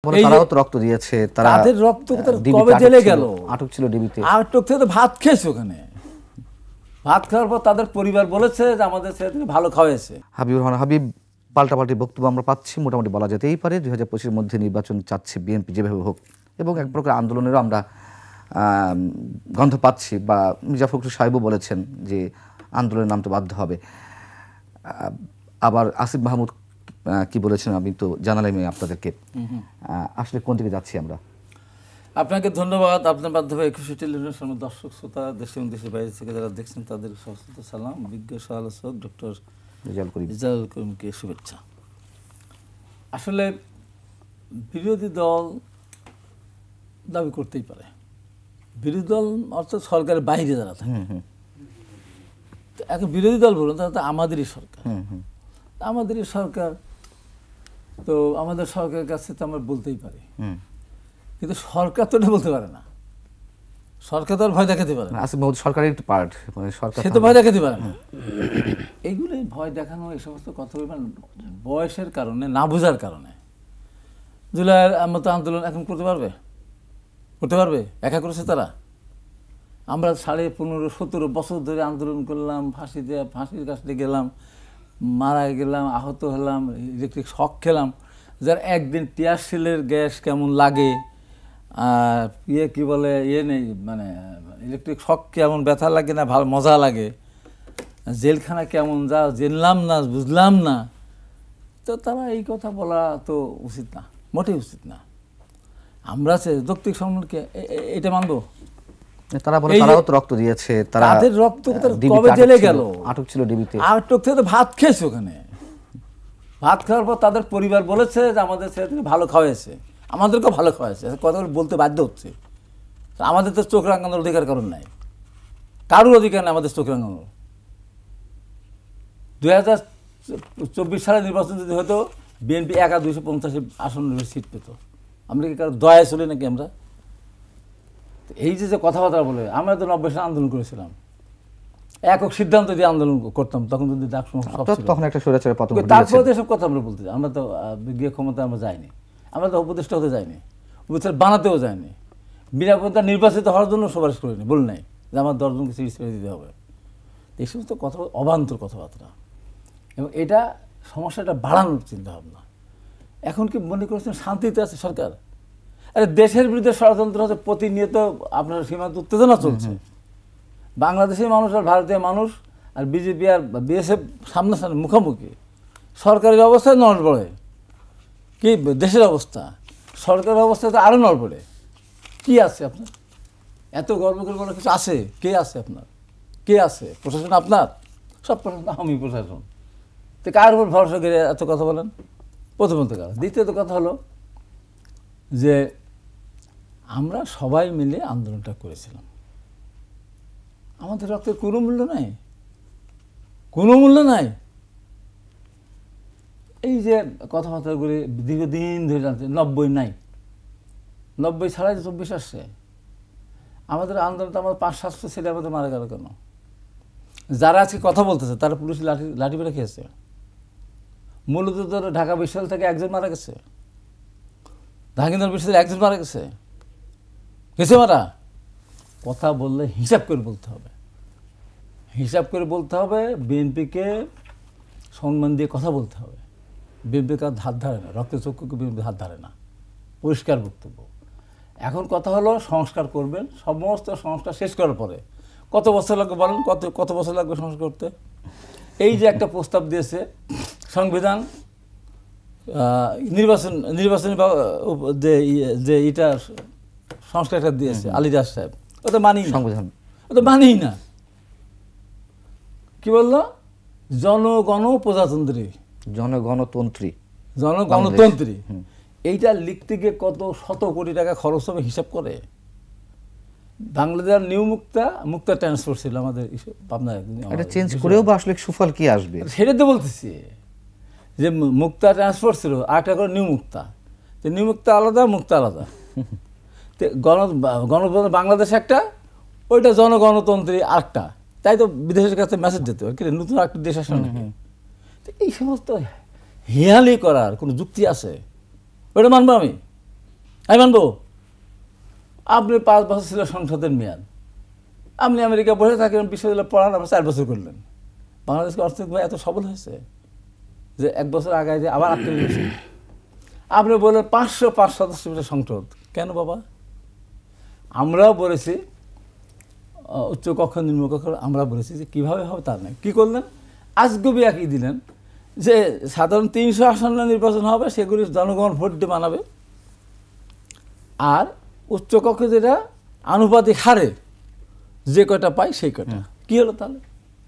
তারাও তো রক্ত দিয়েছে, তাদের রক্ত কবে জেলে গেল? আটক ছিল ডিবিতে। আটক থেকে তো ভাত খেয়েছে ওখানে। ভাত খাওয়ার পর তাদের পরিবার বলেছে যে আমাদের ছেলে ভালো খাওয়াইছে। হাবিবুর রহমান হাবিব, পাল্টাপাল্টি বক্তব্য আমরা পাচ্ছি, মোটামুটি বলা যেতেই পারে 2025-এর মধ্যে নির্বাচন চাচ্ছে বিএনপি যেভাবে হোক, এবং এক প্রকার আন্দোলনেরও আমরা গন্ধ পাচ্ছি, বা মির্জা ফখরুল সাহেবও বলেছেন যে আন্দোলনের নামতে বাধ্য হবে। আবার আসিফ মাহমুদ কি বলেছেন আমি তো জানালামই আপনাদেরকে। আসলে কোন দিকে যাচ্ছি আমরা? আপনাকে ধন্যবাদ। আপনার মাধ্যমে 21 টেলিভিশনের দর্শক শ্রোতা, দেশে এবং দেশের বাইরে থেকে যারা দেখছেন তাদের সশস্ত্র সালাম। বিজ্ঞ সমালোচক ডক্টর রেজাউল করিমকে শুভেচ্ছা। আসলে বিরোধী দল দাবি করতেই পারে, বিরোধী দল অর্থাৎ সরকারের বাইরে যারা থাকে। এখন বিরোধী দল বলুন, তারা তো আমাদেরই সরকার। আমাদেরই সরকার, তো আমাদের সরকারের কাছে তো আমরা বলতেই পারি, কিন্তু সরকার তো এটা বলতে পারে না। সরকার তো আর ভয় দেখাতে পারে না। আসিফ মাহমুদ সরকারের একটু পার্ট, মানে সরকার সে তো ভয় দেখাতে পারে না। এইগুলোই ভয় দেখানো, এই সমস্ত কথা বয়সের কারণে, না বোঝার কারণে। জুলাইয়ের মতো আন্দোলন এখন করতে পারবে? করতে পারবে? একা করেছে তারা। আমরা 15-17 বছর ধরে আন্দোলন করলাম, ফাঁসির কাছে গেলাম, মারা গেলাম, আহত হলাম, ইলেকট্রিক শক খেলাম। যার একদিন টিয়ারশেলের গ্যাস কেমন লাগে, কি বলে নেই, মানে ইলেকট্রিক শক কেমন ব্যথা লাগে না, ভালো মজা লাগে, জেলখানা কেমন যা জেনলাম না, বুঝলাম না। তো তারা এই কথা বলা তো উচিত না, মোটেই উচিত না। আমরা যৌক্তিক সম্মানকে এটা মানবো? তারা বলে তারাও তো রক্ত দিয়েছে, তাদের রক্ত কবে জেলে গেল? আটক ছিল ডিবিতে। আটক থেকে তো ভাত খেয়েছে ওখানে। ভাত খাওয়ার পর তাদের পরিবার বলেছে যে আমাদের ছেলে ভালো খাওয়াইছে, আমাদেরকেও ভালো খাওয়াইছে। কথাগুলো বলতে বাধ্য হচ্ছে। আমাদের তো চোখ রাঙানোর অধিকার কারণ নাই, কারোর অধিকার নেই আমাদের চোখ রাঙানোর। 2024 সালের নির্বাচন যদি হতো, বিএনপি একা 250 আসন সিট পেত। আমরা কি কারো দয়ায় চলি নাকি আমরা? এই যে কথাবার্তা বলে, আমরা তো 90 সালে আন্দোলন করেছিলাম, একক সিদ্ধান্ত দিয়ে আন্দোলন করতাম, তখন যদি তখন একটা স্বৈরাচারের পতন ঘটেছে। তারপরে এসব কথা আমরা বলতে, আমরা তো গিয়ে ক্ষমতা আমরা যাইনি, আমরা তো উপদেষ্টা হতে যাইনি, উপদেষ্টা বানাতেও যাইনি, বিনা পন্থা নির্বাচিত হওয়ার জন্য সুপারিশ করিনি, বল নাই যে আমার 10 জনকে সিরিজ ছেড়ে দিতে হবে। এই সমস্ত কথা অবান্তর কথাবার্তা, এবং এটা সমস্যাটা বাড়ানোর চিন্তা ভাবনা। এখন কি মনে করছেন শান্তিতে আছে সরকার? আরে দেশের বিরুদ্ধে ষড়যন্ত্র হচ্ছে, প্রতিনিয়ত আপনার সীমান্ত উত্তেজনা চলছে। বাংলাদেশের মানুষ আর ভারতীয় মানুষ আর বিজেপি আর বিএসএফ সামনাসামনি মুখোমুখি। সরকারের অবস্থায় নড়বড়ে, কি দেশের অবস্থা, সরকারের অবস্থায় তো আরও নড়বড়ে। কি আছে আপনার? এত গর্ব করে কোনো কিছু আছে? কে আছে আপনার? কে আছে? প্রশাসন আপনার? সব প্রশাসন আমি প্রশাসন। তো কার উপর ভরসা করে এত কথা বলেন? প্রথমত কথা। দ্বিতীয়ত কথা হলো যে আমরা সবাই মিলে আন্দোলনটা করেছিলাম, আমাদের রক্তের কোনো মূল্য নাই, কোনো মূল্য নাই। এই যে কথাবার্তাগুলি দীর্ঘদিন ধরে জানছে, 90 নাই, 90 ছাড়াই 24 আসছে। আমাদের আন্দোলন তো আমাদের 500-700 ছেলে আমাদের মারা গেল কেন? যারা আজকে কথা বলতেছে তারা পুলিশ লাঠি পেরে খেয়েছে। মূলত তো ঢাকা বিশ্ববিদ্যালয় থেকে একজন মারা গেছে, জাহাঙ্গীরনগর বিশ্ববিদ্যালয়ে একজন মারা গেছে, গেছে মারা। কথা বললে হিসাব করে বলতে হবে, হিসাব করে বলতে হবে। বিএনপিকে সম্মান দিয়ে কথা বলতে হবে। বিএনপির কাছে হাত ধারে না, রক্তের চক্ষুকে বিএনপি হাত ধারে না, পরিষ্কার বক্তব্য। এখন কথা হলো সংস্কার করবেন, সমস্ত সংস্কার শেষ করার পরে কত বছর লাগবে বলেন? কত বছর লাগবে সংস্কার করতে? এই যে একটা প্রস্তাব দিয়েছে সংবিধান, নির্বাচনী যে এটা সংস্কারটা দিয়েছে আলিদাস সাহেব, ও তো মানি সংবিধান, ও তো মানেই না। কি বললো? জনগণ প্রজাতন্ত্রী, জনগণতন্ত্রী, জনগণতন্ত্রী। এইটা লিখতে গিয়ে কত শত কোটি টাকা খরচ হবে হিসাব করে। বাংলাদেশের নিউ মুক্তা ট্রান্সপোর্ট ছিল আমাদের পাবনা, এটা চেঞ্জ করেও বা আসলে সুফল কি আসবে সেটা তো বলতেছি। যে মুক্তা ট্রান্সপোর্ট ছিল, আরেকটা করে নিউ মুক্তা, তো নিউ মুক্তা আলাদা, মুক্তা আলাদা। গণতন্ত্র বাংলাদেশ একটা, ওইটা জনগণতন্ত্রী আরেকটা। তাই তো বিদেশের কাছে মেসেজ যেত আর কি, নতুন একটা দেশ আসে নাকি। তো এই সমস্ত হেয়ালি করার কোনো যুক্তি আছে? ওইটা মানবো আমি? আমি মানবো? আপনি 5 বছর ছিল সংসদের মেয়াদ, আপনি আমেরিকা বসে থাকেন, বিশ্ববিদ্যালয়ে পড়ান, আবার 4 বছর করলেন। বাংলাদেশকে অর্থনৈতিকভাবে এত সফল হয়েছে যে 1 বছর আগায় যে আবার 8 বছর। আপনি বললেন 505 সদস্য সংসদ, কেন বাবা? আমরাও বলেছি উচ্চ কক্ষ নিম্ন কক্ষ, আমরা বলেছি যে কীভাবে হবে তার নাই। কী করলেন? আজগবি একই দিলেন যে সাধারণ 300 আসনে নির্বাচন হবে, সেগুলি জনগণ ভোট দিয়ে বানাবে, আর উচ্চ কক্ষে যেটা আনুপাতিক হারে যে কয়টা পাই সেই কয়টা। কি হলো তাহলে?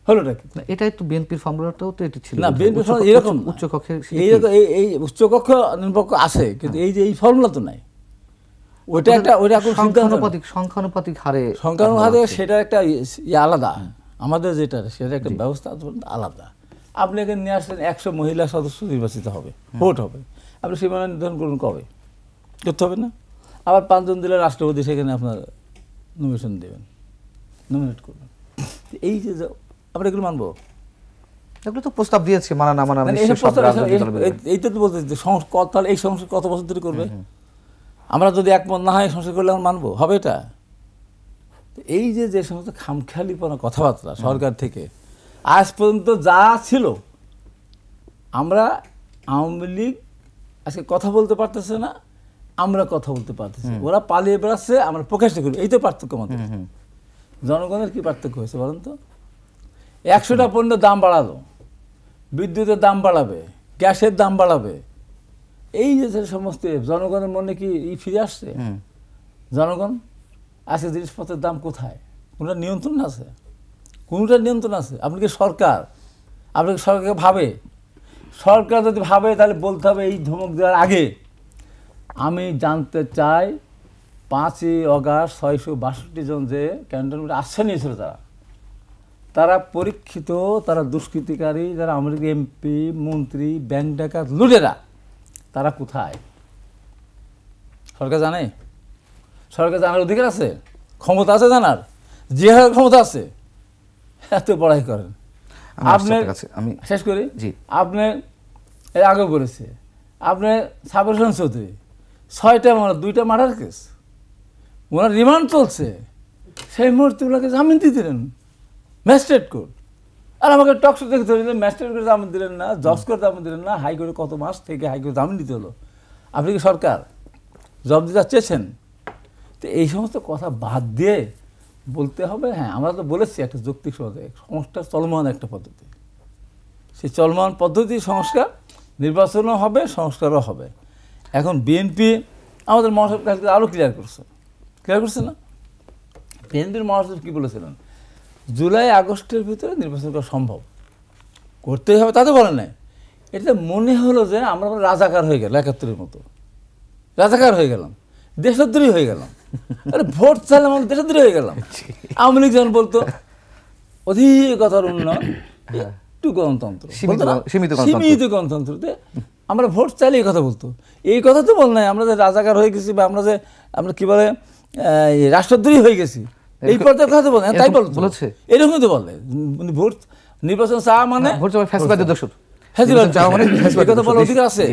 হলোটা কি? এটাই তো বিএনপির ফর্মুলাটাও তো এটি ছিল না, বিএনপি এরকম উচ্চ কক্ষে এই উচ্চ কক্ষ নিম্নকক্ষ আছে, কিন্তু এই যে এই ফর্মুলা তো নাই। ওইটা একটা সংখ্যানুপাতিক হারে সেটা একটা আলাদা, আমাদের যেটা সেটা একটা ব্যবস্থা আলাদা। আপনি এখানে নিয়ে আসলেন 100 মহিলা সদস্য নির্বাচিত হবে, ভোট হবে, আপনি সীমানা নির্ধারণ করুন কবে? করতে হবে না? আবার 5 জন দিলে রাষ্ট্রপতি সেখানে আপনার নমিনেশন দেবেন, নমিনেট করবেন। এই যে আমরা এগুলো মানবো? এগুলো তো প্রস্তাব দিয়েছে, মানা না মানা এইটা তো বলতে তাহলে এই সংসদ কত বছর ধরে করবে? আমরা যদি একমত না হয় সংসদ করলে আমরা মানবো? হবে এটা? এই যে সমস্ত খামখেয়ালিপনা কথাবার্তা সরকার থেকে আজ পর্যন্ত যা ছিল, আমরা আওয়ামী লীগ আজকে কথা বলতে পারতেছে না, আমরা কথা বলতে পারতেছি, ওরা পালিয়ে বেড়াচ্ছে, আমরা প্রকাশ করি। এই তো পার্থক্য আমাদের। জনগণের কি পার্থক্য হয়েছে বলেন তো? 100টা পণ্যের দাম বাড়ালো, বিদ্যুতের দাম বাড়াবে, গ্যাসের দাম বাড়াবে, এই যে সমস্ত জনগণের মনে কি ফিরে আসছে? জনগণ আজকে জিনিসপত্রের দাম কোথায়? কোনটা নিয়ন্ত্রণ আছে? কোনটা নিয়ন্ত্রণ আছে? আপনি কি সরকার? আপনি কি সরকারকে ভাবে? সরকার যদি ভাবে তাহলে বলতে হবে এই ধমক দেওয়ার আগে, আমি জানতে চাই 5ই অগাস্ট 662 জন যে ক্যান্টনমেন্টে আশ্রয় নিয়েছিল তারা পরীক্ষিত, তারা দুষ্কৃতিকারী, যারা আমেরিকা এমপি, মন্ত্রী, ব্যাংক ডাকাত, লুটেরা, তারা কোথায়? সরকার জানে? সরকার জানার অধিকার আছে, ক্ষমতা আছে জানার, জিহার ক্ষমতা আছে। এত পড়াই করেন আপনি। আমি শেষ করি। আপনি এর আগে বলেছে, আপনি সাবির হোসেন চৌধুরী 6টা মার্ডার, 2টা মার্ডার কেস, ওনার রিমান্ড চলছে, সেই মুহূর্তে ওনাকে জামিন দিয়ে দিলেন ম্যাজিস্ট্রেট কোর্ট। আর আমাকে টকশো দেখতে হয়েছিল, ম্যাজিস্ট্রেট করে জামিন দিলেন না, জজ করে জামিন দিলেন না, হাইকোর্টে কত মাস থেকে হাইকোর্টে জামিন দিতে হলো। আপনি কি সরকার জবাব দিতে চেয়েছেন? তো এই সমস্ত কথা বাদ দিয়ে বলতে হবে, হ্যাঁ আমরা তো বলেছি একটা যৌক্তিক সংস্কার চলমান একটা পদ্ধতি, সেই চলমান পদ্ধতি সংস্কার, নির্বাচনও হবে, সংস্কারও হবে। এখন বিএনপি আমাদের মহাসচিব কাছে আরও ক্লিয়ার করছে না? বিএনপির মহাসচিব কী বলেছিলেন? জুলাই আগস্টের ভিতরে নির্বাচন করা সম্ভব, করতেই হবে, তাতে বলে নাই। এটা মনে হলো যে আমরা রাজাকার হয়ে গেলাম, 71-এর মতো রাজাকার হয়ে গেলাম, দেশদ্রোহী হয়ে গেলাম। আরে ভোট চাইলে আমরা দেশদ্রোহী হয়ে গেলাম। আওয়ামী লীগ যখন বলতো অধিকতর উন্নয়ন, একটু গণতন্ত্র, সীমিত গণতন্ত্রতে আমরা ভোট চাইলে এই কথা বলতো। এই কথা তো বল নাই আমরা যে রাজাকার হয়ে গেছি, বা আমরা কি বলে রাষ্ট্রদ্রোহী হয়ে গেছি, এই পর্যায়ের কথা তো বলে, তাই বলছে, এরকমই তো বলে। ভোট নির্বাচন চাওয়া মানে ভোট চাওয়া ফ্যাসিবাদের দোষর, কথা বলার অধিকার আছে।